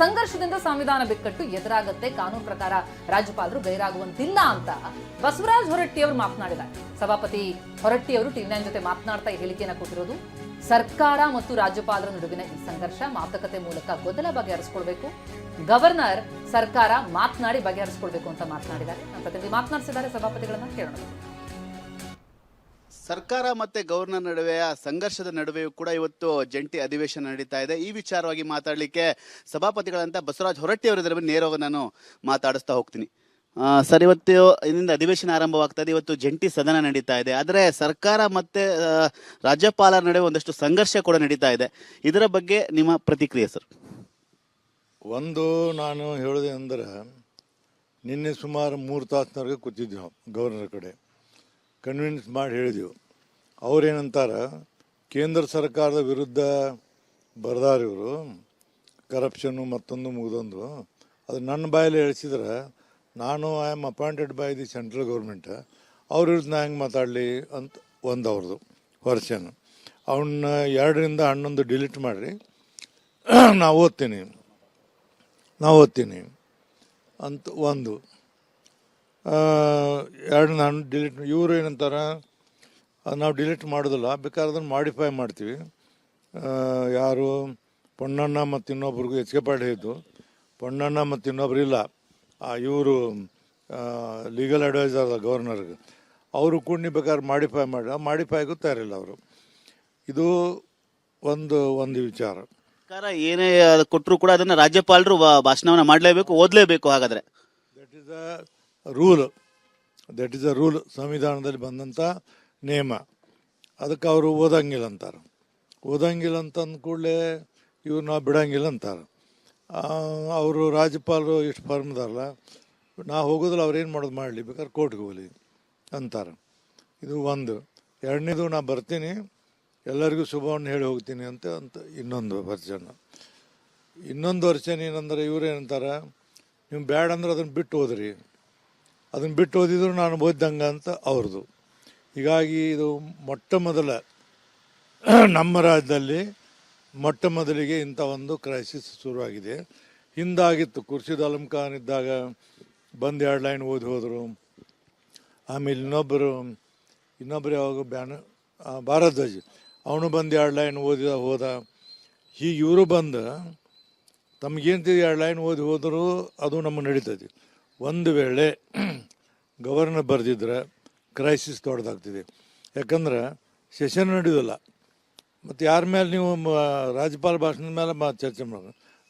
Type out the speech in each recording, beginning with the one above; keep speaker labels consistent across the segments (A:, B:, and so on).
A: ಸಂಘರ್ಷದಿಂದ ಸಂವಿಧಾನ ಬಿಕ್ಕಟ್ಟು ಎದುರಾಗುತ್ತೆ. ಕಾನೂನು ಪ್ರಕಾರ ರಾಜ್ಯಪಾಲರು ಗೈರಾಗುವಂತಿಲ್ಲ ಅಂತ ಬಸವರಾಜ ಹೊರಟ್ಟಿ ಅವರು ಮಾತನಾಡಿದ್ದಾರೆ. ಸಭಾಪತಿ ಹೊರಟ್ಟಿ ಅವರು ಟಿವಿ9 ಜೊತೆ ಮಾತನಾಡ್ತಾ ಹೇಳಿಕೆಯನ್ನು ಕೊಟ್ಟಿರೋದು. ಸರ್ಕಾರ ಮತ್ತು ರಾಜ್ಯಪಾಲರ ನಡುವಿನ ಈ ಸಂಘರ್ಷ ಮಾತುಕತೆ ಮೂಲಕ ಗೊಂದಲ ಬಗೆಹರಿಸಿಕೊಳ್ಬೇಕು. ಗವರ್ನರ್ ಸರ್ಕಾರ ಮಾತನಾಡಿ ಬಗೆಹರಿಸಿಕೊಳ್ಬೇಕು ಅಂತ ಮಾತನಾಡಿದ್ದಾರೆ. ನಮ್ಮ ಪ್ರತಿನಿಧಿ ಮಾತನಾಡಿಸಿದ್ದಾರೆ, ಸಭಾಪತಿಗಳನ್ನ ಕೇಳೋಣ.
B: ಸರ್ಕಾರ ಮತ್ತೆ ಗವರ್ನರ್ ನಡುವೆಯ ಸಂಘರ್ಷದ ನಡುವೆಯೂ ಕೂಡ ಇವತ್ತು ಜಂಟಿ ಅಧಿವೇಶನ ನಡೀತಾ ಇದೆ. ಈ ವಿಚಾರವಾಗಿ ಮಾತಾಡಲಿಕ್ಕೆ ಸಭಾಪತಿಗಳಂತ ಬಸವರಾಜ ಹೊರಟ್ಟಿ ಅವರ ನೇರವಾಗಿ ನಾನು ಮಾತಾಡಿಸ್ತಾ ಹೋಗ್ತೀನಿ. ಸರ್, ಇವತ್ತು ಇದರಿಂದ ಅಧಿವೇಶನ ಆರಂಭವಾಗ್ತಾ ಇದೆ. ಇವತ್ತು ಜಂಟಿ ಸದನ ನಡೀತಾ ಇದೆ. ಆದರೆ ಸರ್ಕಾರ ಮತ್ತೆ ರಾಜ್ಯಪಾಲರ ನಡುವೆ ಒಂದಷ್ಟು ಸಂಘರ್ಷ ಕೂಡ ನಡೀತಾ ಇದೆ. ಇದರ ಬಗ್ಗೆ ನಿಮ್ಮ ಪ್ರತಿಕ್ರಿಯೆ ಸರ್?
C: ಒಂದು ನಾನು ಹೇಳೋದೆ ಅಂದ್ರೆ, ನಿನ್ನೆ ಸುಮಾರು 3 ತಾಸಿನವರೆಗೆ ಕೂತಿದ್ದೆವು ಗವರ್ನರ್ ಕಡೆ, ಕನ್ವಿನ್ಸ್ ಮಾಡಿ ಹೇಳಿದೆವು. ಅವ್ರೇನಂತಾರೆ, ಕೇಂದ್ರ ಸರ್ಕಾರದ ವಿರುದ್ಧ ಬರ್ದಾರ ಇವರು, ಕರಪ್ಷನ್ನು ಮತ್ತೊಂದು ಮುಗಿದೊಂದು, ಅದು ನನ್ನ ಬಾಯಲ್ಲಿ ಹೇಳಿಸಿದ್ರೆ ನಾನು I am appointed by the central government, ಅವ್ರ ವಿರುದ್ಧ ನಾ ಹೆಂಗೆ ಮಾತಾಡಲಿ ಅಂತ ಒಂದು ಅವ್ರದ್ದು ವರ್ಷನ್. ಅವನ್ನ 2ರಿಂದ 11 ಡಿಲೀಟ್ ಮಾಡಿರಿ, ನಾವು ಓದ್ತೀನಿ ಅಂತ ಒಂದು. 2 ನಾನು ಡಿಲೀಟ್, ಇವರು ಏನಂತಾರೆ, ನಾವು ಡಿಲೀಟ್ ಮಾಡೋದಿಲ್ಲ, ಬೇಕಾದ್ರೆ ಅದನ್ನು ಮಾಡಿಫೈ ಮಾಡ್ತೀವಿ. ಯಾರು ಪೊನ್ನಣ್ಣ ಮತ್ತು ಇನ್ನೊಬ್ರಿಗೂ ಎಚ್ ಕೆ ಪಾಟೀಲ್ ಹೇಳಿದ್ದು, ಪೊನ್ನಣ್ಣ ಮತ್ತು ಇನ್ನೊಬ್ರು ಇಲ್ಲ, ಇವರು ಲೀಗಲ್ ಅಡ್ವೈಸರ್ ಗವರ್ನರ್ಗೆ, ಅವರು ಕೂಡ ಬೇಕಾದ್ರೆ ಮಾಡಿಫೈಗೂ ತಯಾರಿಲ್ಲ ಅವರು. ಇದು ಒಂದು ವಿಚಾರ.
B: ಏನೇ ಕೊಟ್ಟರು ಕೂಡ ಅದನ್ನು ರಾಜ್ಯಪಾಲರು ಭಾಷಣವನ್ನು ಮಾಡಲೇಬೇಕು, ಓದಲೇಬೇಕು. ಹಾಗಾದರೆ
C: ದಟ್ ಈಸ್ ಅ ರೂಲ್, ಸಂವಿಧಾನದಲ್ಲಿ ಬಂದಂಥ ನಿಯಮ. ಅದಕ್ಕೆ ಅವರು ಓದಂಗಿಲ್ಲ ಅಂತ ಅಂದ ಕೂಡಲೇ ಇವ್ರು ನಾವು ಬಿಡಂಗಿಲ್ಲ ಅಂತಾರೆ. ಅವರು ರಾಜ್ಯಪಾಲರು ಇಷ್ಟು ಫರ್ಮ್ ಇದಾರಲ್ಲ, ನಾ ಹೋಗೋದಿಲ್ಲ, ಅವ್ರು ಏನು ಮಾಡೋದು ಮಾಡಲಿ, ಬೇಕಾದ್ರೆ ಕೋರ್ಟ್ಗೆ ಹೋಗಲಿ ಅಂತಾರೆ. ಇದು ಒಂದು. 2ನೇದು, ನಾ ಬರ್ತೀನಿ, ಎಲ್ಲರಿಗೂ ಶುಭವನ್ನು ಹೇಳಿ ಹೋಗ್ತೀನಿ ಅಂತ ಇನ್ನೊಂದು ವರ್ಷನ್ ಏನಂದ್ರೆ, ಇವ್ರೇನಂತಾರೆ, ನೀವು ಬ್ಯಾಡ ಅಂದ್ರೆ ಅದನ್ನು ಬಿಟ್ಟು ಹೋದ್ರಿ, ಅದನ್ನು ಬಿಟ್ಟು ಓದಿದ್ರು ನಾನು ಓದ್ದಂಗೆ ಅಂತ ಅವ್ರದ್ದು. ಹೀಗಾಗಿ ಇದು ನಮ್ಮ ರಾಜ್ಯದಲ್ಲಿ ಮೊಟ್ಟ ಮೊದಲಿಗೆ ಇಂಥ ಒಂದು ಕ್ರೈಸಿಸ್ ಶುರುವಾಗಿದೆ. ಹಿಂದಾಗಿತ್ತು, ಖುರ್ಷಿದ್ ಆಲಮ್ ಖಾನ್ ಇದ್ದಾಗ ಬಂದು 2 ಲೈನ್ ಓದಿ ಹೋದರು. ಆಮೇಲೆ ಇನ್ನೊಬ್ಬರು ಯಾವಾಗ ಭಾರದ್ವಾಜ್, ಅವನು ಬಂದು 2 ಲೈನ್ ಹೋದ. ಹೀಗೆ ಇವರು ಬಂದು ತಮಗೇಂತಿದೆ 2 ಲೈನ್ ಓದಿ ಹೋದರೂ ಅದು ನಮಗೆ ನಡೀತದೆ. ಒಂದು ವೇಳೆ ಗವರ್ನರ್ ಬರೆದಿದ್ರೆ ಕ್ರೈಸಿಸ್ ದೊಡ್ಡದಾಗ್ತಿದೆ. ಯಾಕಂದ್ರೆ ಸೆಷನ್ ನಡೆಯೋದಿಲ್ಲ, ಮತ್ತು ಯಾರ ಮೇಲೆ ನೀವು ರಾಜ್ಯಪಾಲ ಭಾಷಣದ ಮೇಲೆ ಚರ್ಚೆ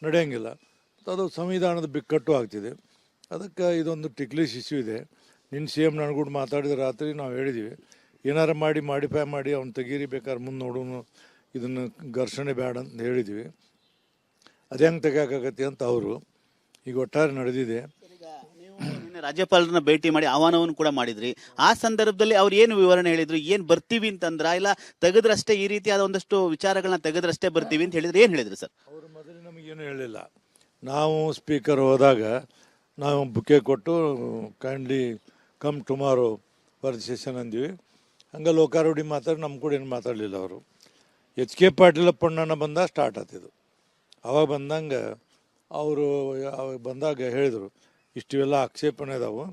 C: ನಡೆಯೋಂಗಿಲ್ಲ, ಮತ್ತು ಅದು ಸಂವಿಧಾನದ ಬಿಕ್ಕಟ್ಟು ಆಗ್ತಿದೆ. ಅದಕ್ಕೆ ಇದೊಂದು ಟಿಕ್ಲಿಶ್ ಇಶ್ಯೂ ಇದೆ. ನಿನ್ನ CM ನನಗೂಡ ಮಾತಾಡಿದ ರಾತ್ರಿ ನಾವು ಹೇಳಿದ್ದೀವಿ, ಏನಾರು ಮಾಡಿಫೈ ಮಾಡಿ ಅವ್ನು ತೆಗೀರಿ, ಬೇಕಾದ್ರೆ ಮುಂದೆ ನೋಡೋನು, ಇದನ್ನು ಘರ್ಷಣೆ ಬೇಡ ಅಂತ ಹೇಳಿದ್ದೀವಿ. ಅದೇ ಹೆಂಗೆ ತೆಗಿಯೋಕ್ಕಾಗತ್ತೆ ಅಂತ ಅವರು. ಈಗ ಒಟ್ಟಾರೆ ನಡೆದಿದೆ.
B: ರಾಜ್ಯಪಾಲರನ್ನ ಭೇಟಿ ಮಾಡಿ ಆಹ್ವಾನವನ್ನು ಕೂಡ ಮಾಡಿದ್ರಿ. ಆ ಸಂದರ್ಭದಲ್ಲಿ ಅವ್ರು ಏನು ವಿವರಣೆ ಹೇಳಿದ್ರು? ಏನು ಬರ್ತೀವಿ ಅಂತಂದ್ರ, ಇಲ್ಲ ತೆಗೆದ್ರಷ್ಟೇ, ಈ ರೀತಿಯಾದ ಒಂದಷ್ಟು ವಿಚಾರಗಳನ್ನ ತೆಗೆದ್ರಷ್ಟೇ ಬರ್ತೀವಿ ಅಂತ ಹೇಳಿದ್ರು? ಏನು ಹೇಳಿದ್ರು ಸರ್?
C: ಅವರು ಮೊದಲು ನಮಗೇನು ಹೇಳಿಲ್ಲ. ನಾವು ಸ್ಪೀಕರ್ ಹೋದಾಗ ನಾವು ಬುಕ್ಕೆ ಕೊಟ್ಟು kindly come tomorrow for the session ಅಂದ್ವಿ. ಹಂಗೆ ಲೋಕಾರೂಢಿ ನಮ್ಮ ಕೂಡ ಏನು ಮಾತಾಡಲಿಲ್ಲ ಅವರು. ಎಚ್ ಕೆ ಪಾಟೀಲ್ ಪೊನ್ನಣ್ಣ ಬಂದಾಗ ಸ್ಟಾರ್ಟ್ ಆಗ್ತಿದ್ದು. ಅವಾಗ ಬಂದಂಗೆ ಅವರು ಬಂದಾಗ ಹೇಳಿದರು, ಇಷ್ಟೆಲ್ಲ ಆಕ್ಷೇಪಣೆ ಇದಾವೆ,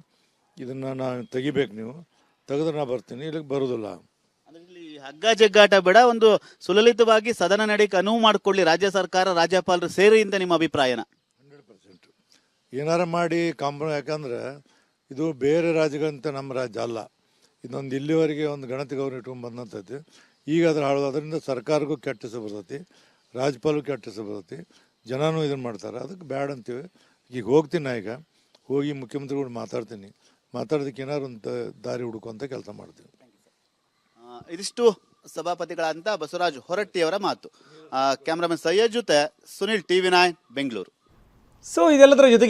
C: ಇದನ್ನು ನಾನು ತೆಗಿಬೇಕು, ನೀವು ತೆಗೆದ್ರೆ ನಾ ಬರ್ತೀನಿ, ಇಲ್ಲಿಗೆ ಬರೋದಿಲ್ಲ.
B: ಹಗ್ಗ ಜಗ್ಗಾಟ ಬೇಡ, ಒಂದು ಸುಲಲಿತವಾಗಿ ಸದನ ನಡೆಯಕ್ಕೆ ಅನುವು ಮಾಡಿಕೊಳ್ಳಿ ರಾಜ್ಯ ಸರ್ಕಾರ, ರಾಜ್ಯಪಾಲರು ಸೇರಿ ಅಂತ ನಿಮ್ಮ ಅಭಿಪ್ರಾಯನ?
C: 100% ಏನಾರ ಮಾಡಿ ಯಾಕಂದ್ರೆ ಇದು ಬೇರೆ ರಾಜ್ಯಗಳಂತ ನಮ್ಮ ರಾಜ್ಯ ಅಲ್ಲ. ಇದೊಂದು ಇಲ್ಲಿವರೆಗೆ ಒಂದು ಗಣತಿ ಗೌರವ ಇಟ್ಕೊಂಡು ಬಂದಂಥದ್ದು. ಈಗ ಅದರಿಂದ ಸರ್ಕಾರಕ್ಕೂ ಕೆಟ್ಟ ಹೆಸರು ಬರ್ತೈತಿ, ರಾಜ್ಯಪಾಲಗೂ ಕೆಟ್ಟ ಹೆಸರು ಬರ್ತೈತಿ, ಜನನೂ ಇದನ್ನು ಮಾಡ್ತಾರೆ. ಅದಕ್ಕೆ ಬ್ಯಾಡ್ ಅಂತೀವಿ. ಈಗ ಹೋಗ್ತೀನಿ, ನಾ ಈಗ ಹೋಗಿ ಮುಖ್ಯಮಂತ್ರಿಗಳು ಮಾತಾಡೋದಕ್ಕೆ ಏನಾದ್ರು ಒಂದು ದಾರಿ ಹುಡುಕುವಂತ ಕೆಲಸ ಮಾಡ್ತೀವಿ.
B: ಇದಿಷ್ಟು ಸಭಾಪತಿಗಳಂತ ಬಸವರಾಜ ಹೊರಟ್ಟಿ ಅವರ ಮಾತು. ಕ್ಯಾಮ್ರಾಮನ್ ಸಯ್ಯದ್ ಜೊತೆ ಸುನಿಲ್, ಟಿವಿ9 ಬೆಂಗಳೂರು.
D: ಸೊ ಇದೆಲ್ಲದರ ಜೊತೆಗೆ